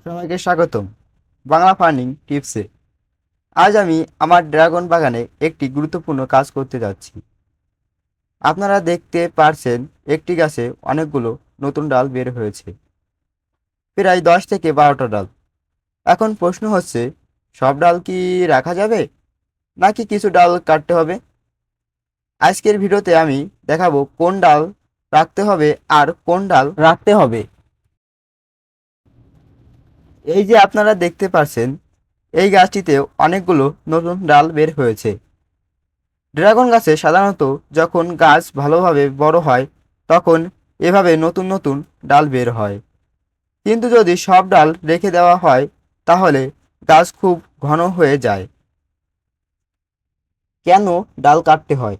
সবাইকে স্বাগতম বাংলা ফার্মিং টিপসে। আজ আমি আমার ড্রাগন বাগানে একটি গুরুত্বপূর্ণ কাজ করতে যাচ্ছি। আপনারা দেখতে পারছেন একটি গাছে অনেকগুলো নতুন ডাল বের হয়েছে, প্রায় 10 থেকে 12টা ডাল। এখন প্রশ্ন হচ্ছে, সব ডাল কি রাখা যাবে নাকি কিছু ডাল কাটতে হবে? আজকের ভিডিওতে আমি দেখাবো কোন ডাল রাখতে হবে আর কোন ডাল রাখতে হবে। এই যে আপনারা দেখতে পাচ্ছেন, এই গাছটিতে অনেকগুলো নতুন ডাল বের হয়েছে। ড্রাগন গাছে সাধারণত যখন গাছ ভালোভাবে বড় হয় তখন এভাবে নতুন নতুন ডাল বের হয়, কিন্তু যদি সব ডাল রেখে দেওয়া হয় তাহলে গাছ খুব ঘন হয়ে যায়। কেন ডাল কাটতে হয়?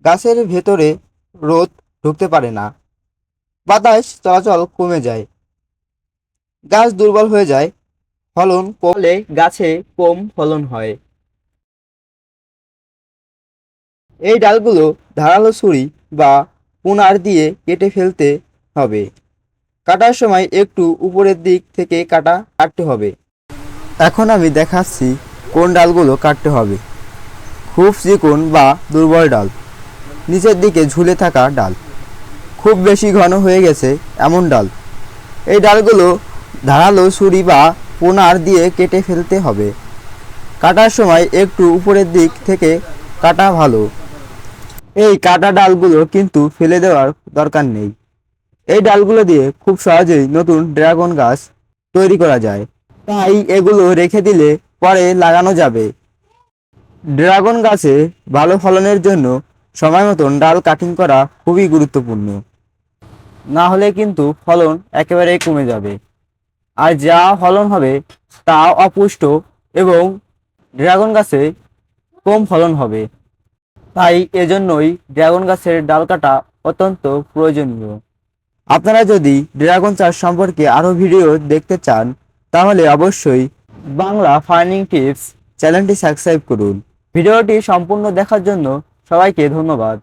গাছের ভেতরে রোদ ঢুকতে পারে না, বাতাস চলাচল কমে যায়, গাছ দুর্বল হয়ে যায়, ফলন কমলে গাছে কম ফলন হয়। এই ডালগুলো ধারালো ছুরি বা পুনার দিয়ে কেটে ফেলতে হবে। কাটার সময় একটু উপরের দিক থেকে কাটতে হবে। এখন আমি দেখাচ্ছি কোন ডালগুলো কাটতে হবে। খুব চিকন বা দুর্বল ডাল, নিচের দিকে ঝুলে থাকা ডাল, খুব বেশি ঘন হয়ে গেছে এমন ডাল। এই ডালগুলো ধারালো ছুরি বা পুনার দিয়ে কেটে ফেলতে হবে। কাটার সময় একটু উপরের দিক থেকে কাটা ভালো। এই কাটা ডালগুলো কিন্তু ফেলে দেওয়ার দরকার নেই। এই ডালগুলো দিয়ে খুব সহজেই নতুন ড্রাগন গাছ তৈরি করা যায়, তাই এগুলো রেখে দিলে পরে লাগানো যাবে। ড্রাগন গাছে ভালো ফলনের জন্য সময় মতন ডাল কাটিং করা খুবই গুরুত্বপূর্ণ, না হলে কিন্তু ফলন একেবারেই কমে যাবে। আর যা ফলন হবে তা অপুষ্ট এবং ড্রাগন গাছে কম ফলন হবে। তাই এজন্যই ড্রাগন গাছের ডাল কাটা অত্যন্ত প্রয়োজনীয়। আপনারা যদি ড্রাগন চাষ সম্পর্কে আরও ভিডিও দেখতে চান তাহলে অবশ্যই বাংলা ফার্মিং টিপস চ্যানেলটি সাবস্ক্রাইব করুন। ভিডিওটি সম্পূর্ণ দেখার জন্য সবাইকে ধন্যবাদ।